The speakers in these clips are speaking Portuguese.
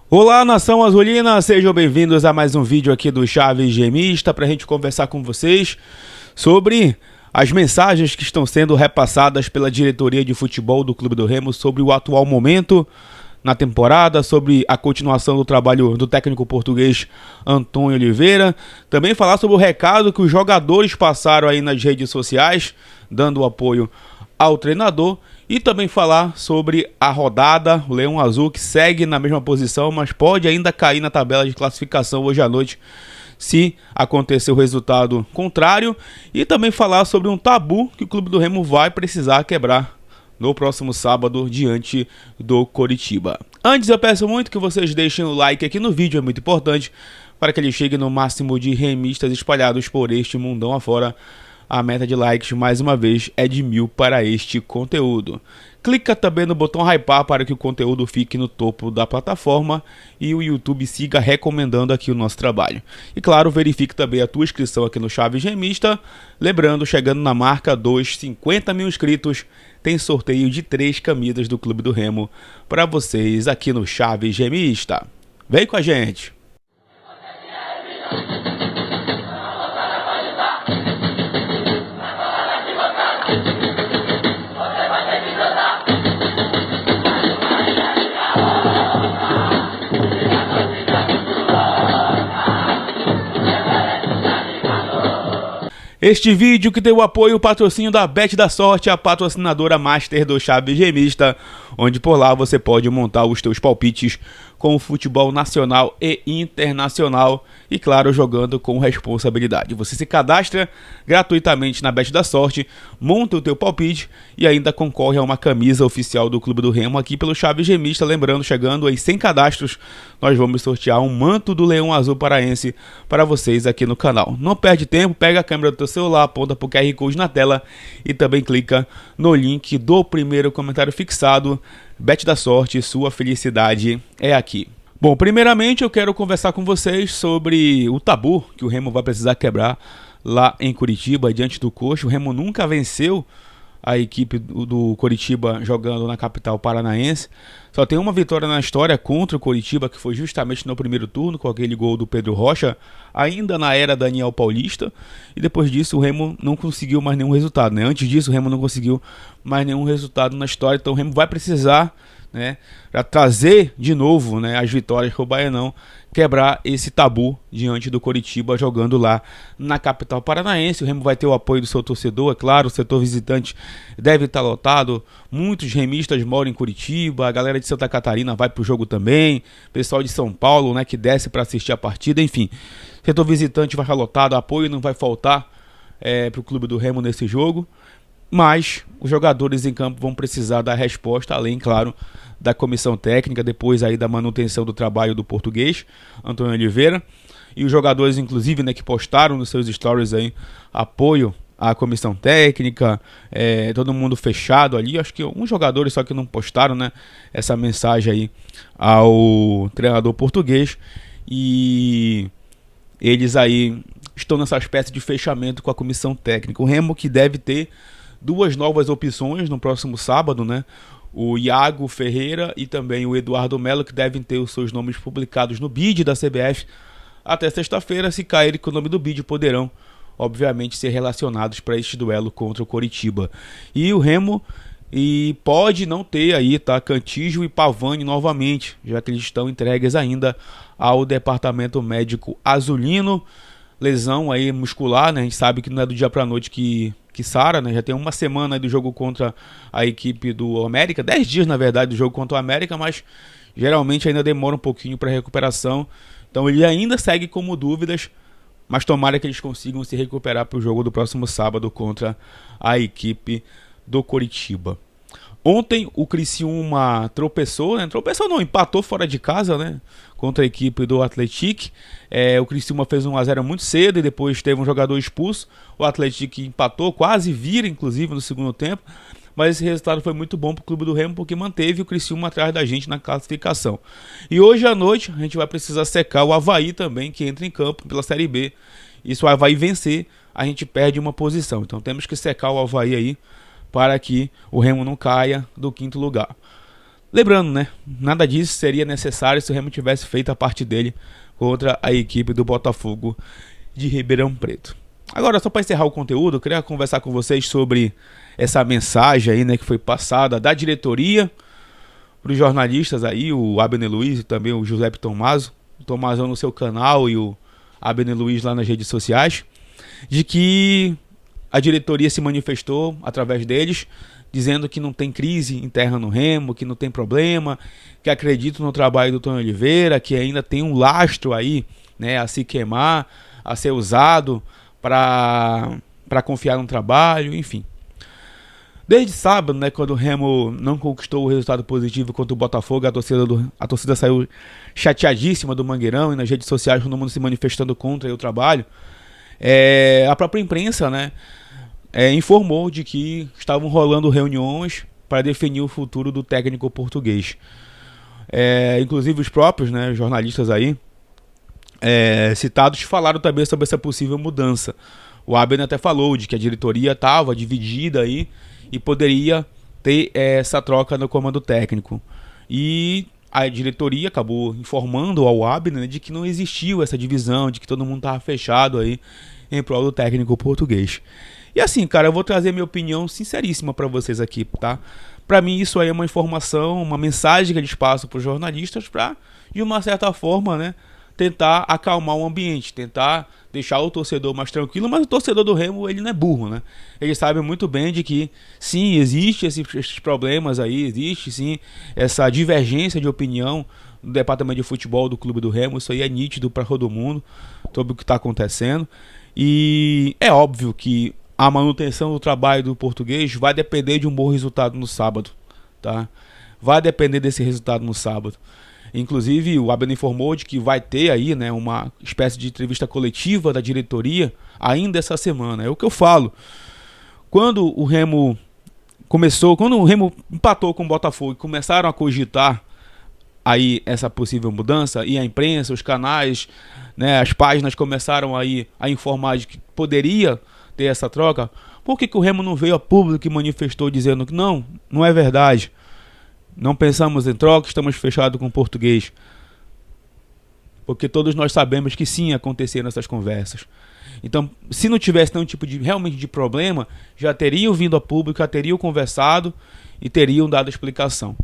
Olá, nação azulina, sejam bem-vindos a mais um vídeo aqui do Chaves Gemista para a gente conversar com vocês sobre as mensagens que estão sendo repassadas pela diretoria de futebol do Clube do Remo sobre o atual momento na temporada, sobre a continuação do trabalho do técnico português Antônio Oliveira. Também falar sobre o recado que os jogadores passaram aí nas redes sociais, dando apoio ao treinador. E também falar sobre a rodada, o Leão Azul que segue na mesma posição, mas pode ainda cair na tabela de classificação hoje à noite se acontecer o resultado contrário. E também falar sobre um tabu que o Clube do Remo vai precisar quebrar no próximo sábado diante do Coritiba. Antes eu peço muito que vocês deixem o like aqui no vídeo, é muito importante para que ele chegue no máximo de remistas espalhados por este mundão afora. A meta de likes, mais uma vez, é de 1000 para este conteúdo. Clica também no botão hypar para que o conteúdo fique no topo da plataforma e o YouTube siga recomendando aqui o nosso trabalho. E claro, verifique também a tua inscrição aqui no Chaves Gemista. Lembrando, chegando na marca dos 50 mil inscritos, tem sorteio de 3 camisas do Clube do Remo para vocês aqui no Chaves Gemista. Vem com a gente! Este vídeo que tem o apoio e o patrocínio da Bet da Sorte, a patrocinadora master do Chaves Gemista, onde por lá você pode montar os teus palpites com o futebol nacional e internacional e claro, jogando com responsabilidade. Você se cadastra gratuitamente na Bet da Sorte, monta o teu palpite e ainda concorre a uma camisa oficial do Clube do Remo aqui pelo Chaves Gemista. Lembrando, chegando aí 100 cadastros, nós vamos sortear um manto do Leão Azul Paraense para vocês aqui no canal. Não perde tempo, pega a câmera do teu celular, aponta para o QR Code na tela e também clica no link do primeiro comentário fixado. Bet da Sorte, sua felicidade é aqui. Bom, primeiramente eu quero conversar com vocês sobre o tabu que o Remo vai precisar quebrar lá em Curitiba, diante do Coxa. O Remo nunca venceu a equipe do Coritiba jogando na capital paranaense. Só tem uma vitória na história contra o Coritiba, que foi justamente no primeiro turno, com aquele gol do Pedro Rocha, ainda na era Daniel Paulista. E depois disso o Remo não conseguiu mais nenhum resultado, né? Antes disso o Remo não conseguiu mais nenhum resultado na história. Então o Remo vai precisar, né, para trazer de novo, né, as vitórias para o Baianão, quebrar esse tabu diante do Coritiba jogando lá na capital paranaense. O Remo vai ter o apoio do seu torcedor, é claro, o setor visitante deve estar lotado, muitos remistas moram em Curitiba, a galera de Santa Catarina vai para o jogo também, pessoal de São Paulo, né, que desce para assistir a partida, enfim, setor visitante vai estar lotado, apoio não vai faltar para o Clube do Remo nesse jogo. Mas os jogadores em campo vão precisar dar resposta, além, claro, da comissão técnica, depois aí da manutenção do trabalho do português, Antônio Oliveira. E os jogadores, inclusive, né, que postaram nos seus stories aí, apoio à comissão técnica, todo mundo fechado ali. Acho que alguns jogadores só que não postaram, né, essa mensagem aí ao treinador português. E eles aí estão nessa espécie de fechamento com a comissão técnica. O Remo que deve ter duas novas opções no próximo sábado, né? O Iago Ferreira e também o Eduardo Melo, que devem ter os seus nomes publicados no bid da CBF até sexta-feira. Se caírem com o nome do bid, poderão, obviamente, ser relacionados para este duelo contra o Coritiba. E o Remo pode não ter aí, tá, Cantígio e Pavani novamente, já que eles estão entregues ainda ao departamento médico azulino. Lesão aí muscular, né? A gente sabe que não é do dia para noite que sara, né? Já tem uma semana aí do jogo contra a equipe do América, 10 dias na verdade do jogo contra o América, mas geralmente ainda demora um pouquinho para recuperação. Então ele ainda segue como dúvidas, mas tomara que eles consigam se recuperar para o jogo do próximo sábado contra a equipe do Coritiba. Ontem o Criciúma tropeçou, né? Tropeçou não, empatou fora de casa, né? Contra a equipe do Atlético. O Criciúma fez 1-0 muito cedo e depois teve um jogador expulso. O Atlético empatou, quase vira inclusive no segundo tempo. Mas esse resultado foi muito bom para o Clube do Remo, porque manteve o Criciúma atrás da gente na classificação. E hoje à noite a gente vai precisar secar o Avaí também, que entra em campo pela Série B. E se o Avaí vencer, a gente perde uma posição. Então temos que secar o Avaí aí, para que o Remo não caia do 5º lugar. Lembrando, né, nada disso seria necessário se o Remo tivesse feito a parte dele contra a equipe do Botafogo de Ribeirão Preto. Agora, só para encerrar o conteúdo, eu queria conversar com vocês sobre essa mensagem aí, né, que foi passada da diretoria para os jornalistas aí, o Abner Luiz e também o Giuseppe Tommaso, o Tommasão no seu canal e o Abner Luiz lá nas redes sociais, de que a diretoria se manifestou através deles, dizendo que não tem crise interna no Remo, que não tem problema, que acreditam no trabalho do Tony Oliveira, que ainda tem um lastro aí, né, a se queimar, a ser usado para confiar no trabalho, enfim. Desde sábado, né, quando o Remo não conquistou o resultado positivo contra o Botafogo, a torcida saiu chateadíssima do Mangueirão e nas redes sociais todo mundo se manifestando contra o trabalho. A própria imprensa, né, informou de que estavam rolando reuniões para definir o futuro do técnico português. Inclusive os próprios, né, jornalistas aí citados falaram também sobre essa possível mudança. O Abner até falou de que a diretoria estava dividida aí e poderia ter essa troca no comando técnico. E a diretoria acabou informando ao Abner, né, de que não existiu essa divisão, de que todo mundo estava fechado aí em prol do técnico português. E assim, cara, eu vou trazer minha opinião sinceríssima para vocês aqui, tá? Para mim isso aí é uma informação, uma mensagem que eles passam para os jornalistas para, de uma certa forma, né, tentar acalmar o ambiente, tentar deixar o torcedor mais tranquilo, mas o torcedor do Remo, ele não é burro, né? Ele sabe muito bem de que, sim, existe esses problemas aí, existe, sim, essa divergência de opinião no departamento de futebol do clube do Remo, isso aí é nítido para todo mundo, sobre o que está acontecendo, e é óbvio que a manutenção do trabalho do português vai depender de um bom resultado no sábado, tá? Vai depender desse resultado no sábado. Inclusive, o Abner informou de que vai ter aí, né, uma espécie de entrevista coletiva da diretoria ainda essa semana. É o que eu falo. Quando o Remo empatou com o Botafogo e começaram a cogitar aí essa possível mudança, e a imprensa, os canais, né, as páginas começaram aí a informar de que poderia ter essa troca, por que o Remo não veio a público e manifestou dizendo que não é verdade? Não pensamos em troca, estamos fechados com o português. Porque todos nós sabemos que sim, aconteceram essas conversas. Então, se não tivesse nenhum tipo de realmente de problema, já teriam vindo a público, já teriam conversado e teriam dado explicação.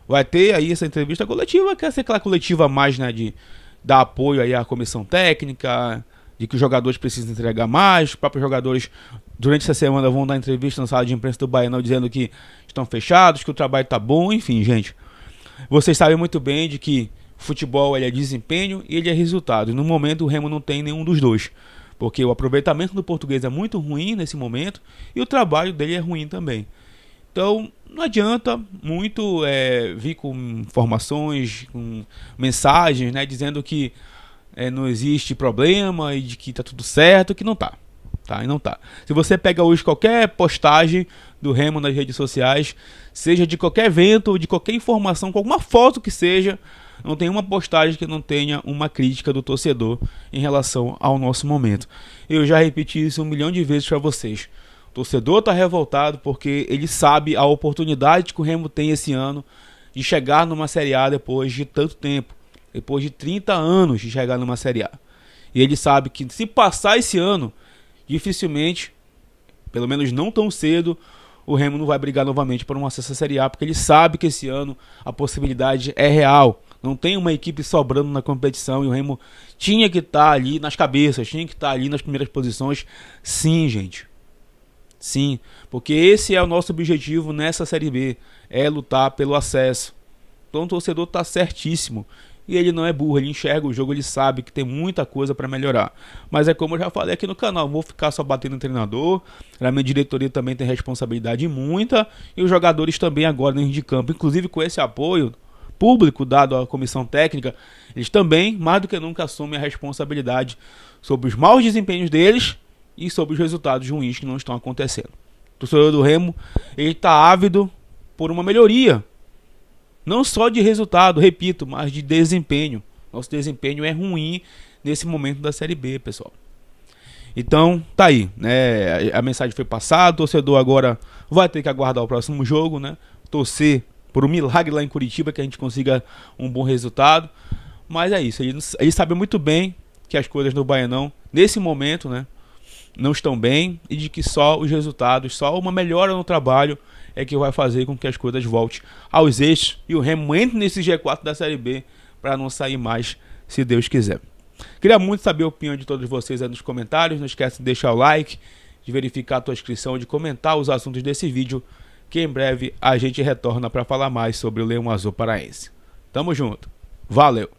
Vai ter aí essa entrevista coletiva, que é aquela coletiva mais, né, de dar apoio aí à comissão técnica, de que os jogadores precisam entregar mais, os próprios jogadores durante essa semana vão dar entrevista na sala de imprensa do Baianão dizendo que estão fechados, que o trabalho está bom, enfim, gente. Vocês sabem muito bem de que o futebol ele é desempenho e ele é resultado. E no momento o Remo não tem nenhum dos dois, porque o aproveitamento do português é muito ruim nesse momento e o trabalho dele é ruim também. Então não adianta muito vir com informações, com mensagens, né, dizendo que não existe problema e de que tá tudo certo, que não tá. E não tá. Se você pega hoje qualquer postagem do Remo nas redes sociais, seja de qualquer evento ou de qualquer informação, com alguma foto que seja, não tem uma postagem que não tenha uma crítica do torcedor em relação ao nosso momento. Eu já repeti isso 1 milhão de vezes para vocês. O torcedor tá revoltado porque ele sabe a oportunidade que o Remo tem esse ano de chegar numa Série A depois de tanto tempo. Depois de 30 anos de chegar numa Série A. E ele sabe que se passar esse ano, dificilmente, pelo menos não tão cedo, o Remo não vai brigar novamente por um acesso à Série A, porque ele sabe que esse ano a possibilidade é real. Não tem uma equipe sobrando na competição e o Remo tinha que estar ali nas cabeças, tinha que estar ali nas primeiras posições. Sim, gente. Sim, porque esse é o nosso objetivo nessa Série B, é lutar pelo acesso. Então o torcedor está certíssimo. E ele não é burro, ele enxerga o jogo, ele sabe que tem muita coisa para melhorar. Mas é como eu já falei aqui no canal, não vou ficar só batendo no treinador. A minha diretoria também tem responsabilidade muita. E os jogadores também agora dentro de campo. Inclusive com esse apoio público dado à comissão técnica, eles também, mais do que nunca, assumem a responsabilidade sobre os maus desempenhos deles e sobre os resultados ruins que não estão acontecendo. O torcedor do Remo, ele está ávido por uma melhoria. Não só de resultado, repito, mas de desempenho. Nosso desempenho é ruim nesse momento da Série B, pessoal. Então, tá aí, né? A mensagem foi passada, o torcedor agora vai ter que aguardar o próximo jogo, né? Torcer por um milagre lá em Curitiba que a gente consiga um bom resultado. Mas é isso, eles sabem muito bem que as coisas no Baianão, nesse momento, né, não estão bem, e de que só os resultados, só uma melhora no trabalho é que vai fazer com que as coisas voltem aos eixos e o Remo entre nesse G4 da Série B para não sair mais, se Deus quiser. Queria muito saber a opinião de todos vocês aí nos comentários. Não esquece de deixar o like, de verificar a tua inscrição, de comentar os assuntos desse vídeo, que em breve a gente retorna para falar mais sobre o Leão Azul Paraense. Tamo junto, valeu!